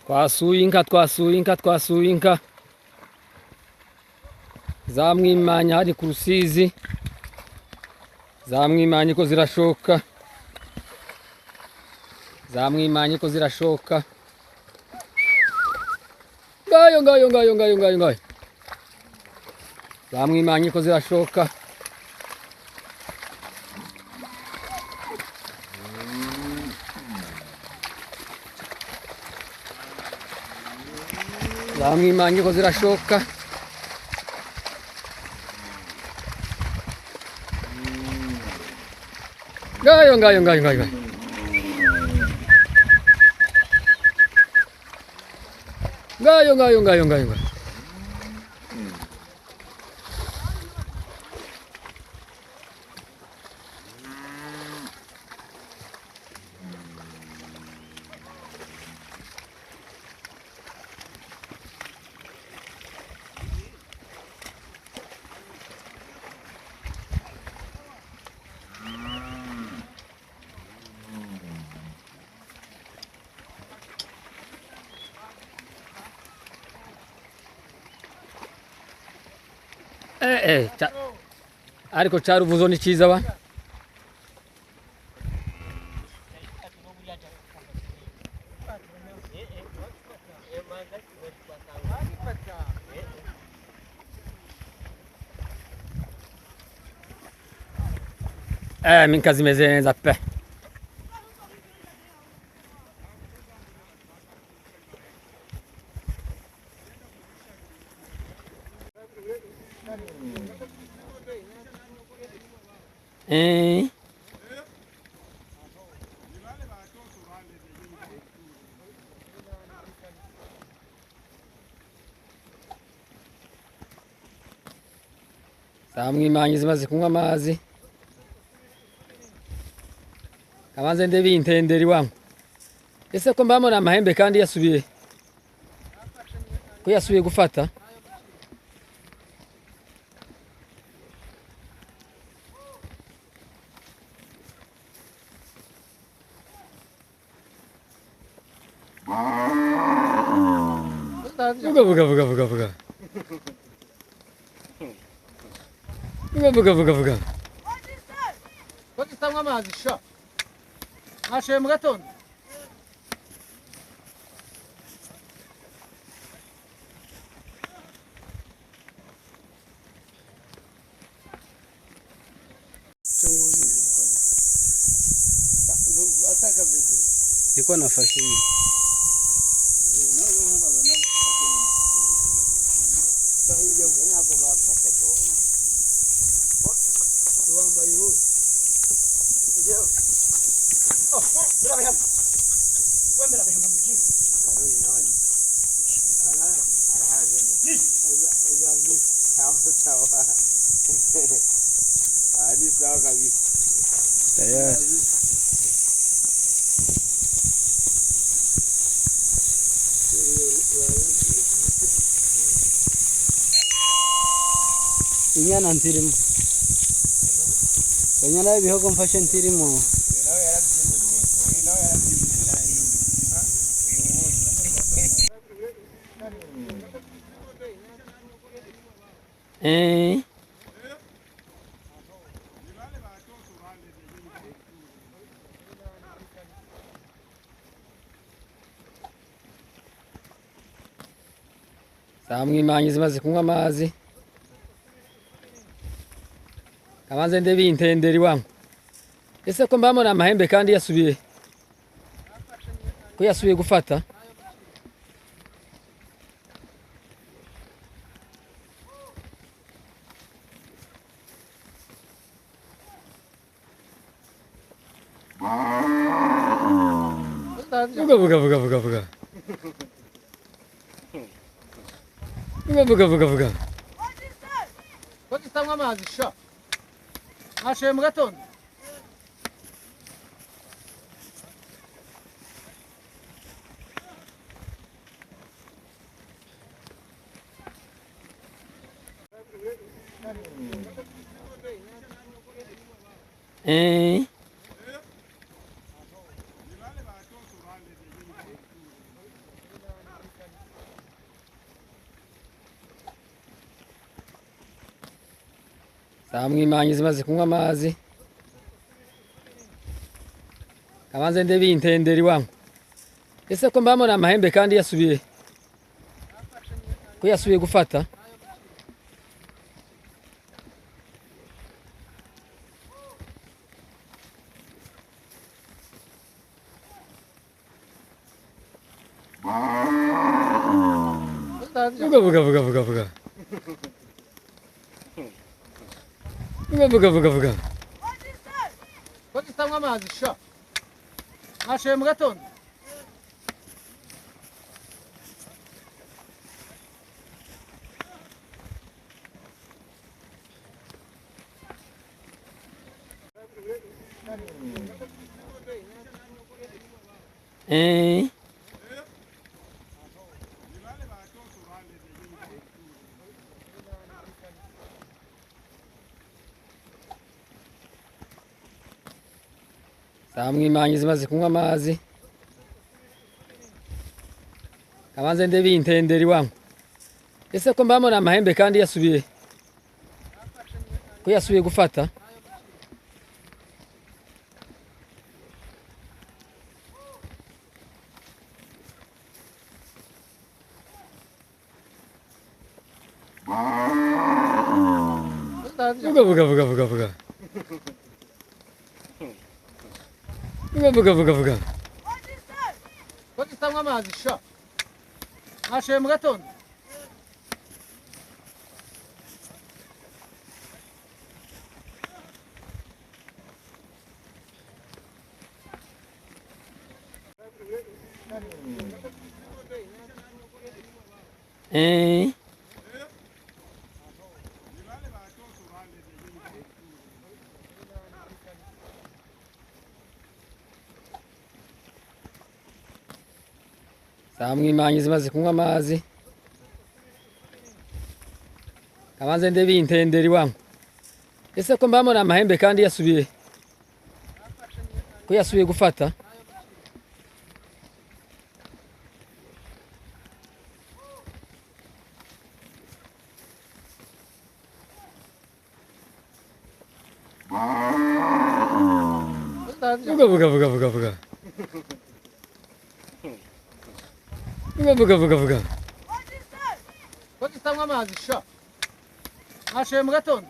twasuye inka zamwimanya hari ku Rusizi, zamwimanye ko zirashoka, zamwimanye ko zirashoka, ngayo zamwimanye ko zirashoka, zamwimanye ko zirashoka, ngayo ariko cyaruvuzo ni cyiza ba minka zimeze neza pe. Zamwimanye zimaze kunywa amazi, kabanze ndebe intenderi wangu. Ese ko mbamona amahembe kandi yasubiye ko yasubiye gufata. Vuga. Ko gitangwa amazi sha. Ashe mu gatondo. Niko nafashe hivi. Inyana ntirimo. Inyana ibihogo mfashe ntirimo. Zamwimanye zimaze kunywa amazi, kabanze ndebe intenderi wangu. Ese ko mbamona amahembe kandi yasubiye ko yasubiye gufata. Vuga. Ko gitangwa amazi sha. Ashe mu gatondo. zamwimanyi zimaze kunywa amazi kabanze ndebe intenderi wangu ese ko mbamona amahembe kandi yasubiye gufata vuga ko gitanywa amazi sha mwashoye mu gatondo zamwimanyi zimaze kunywa amazi kabanze ndebe intenderi wangu ese ko mbamona amahembe kandi yasubiye gufata vuga ko gitanywa amazi sha mwashoye mu gatondo zamwimanyi zimaze kunywa amazi kabanze ndebe intenderi wangu ese ko mbamona amahembe kandi yasubiye gufata vuga ko gitanywa amazi sha mwashoye mu gatondo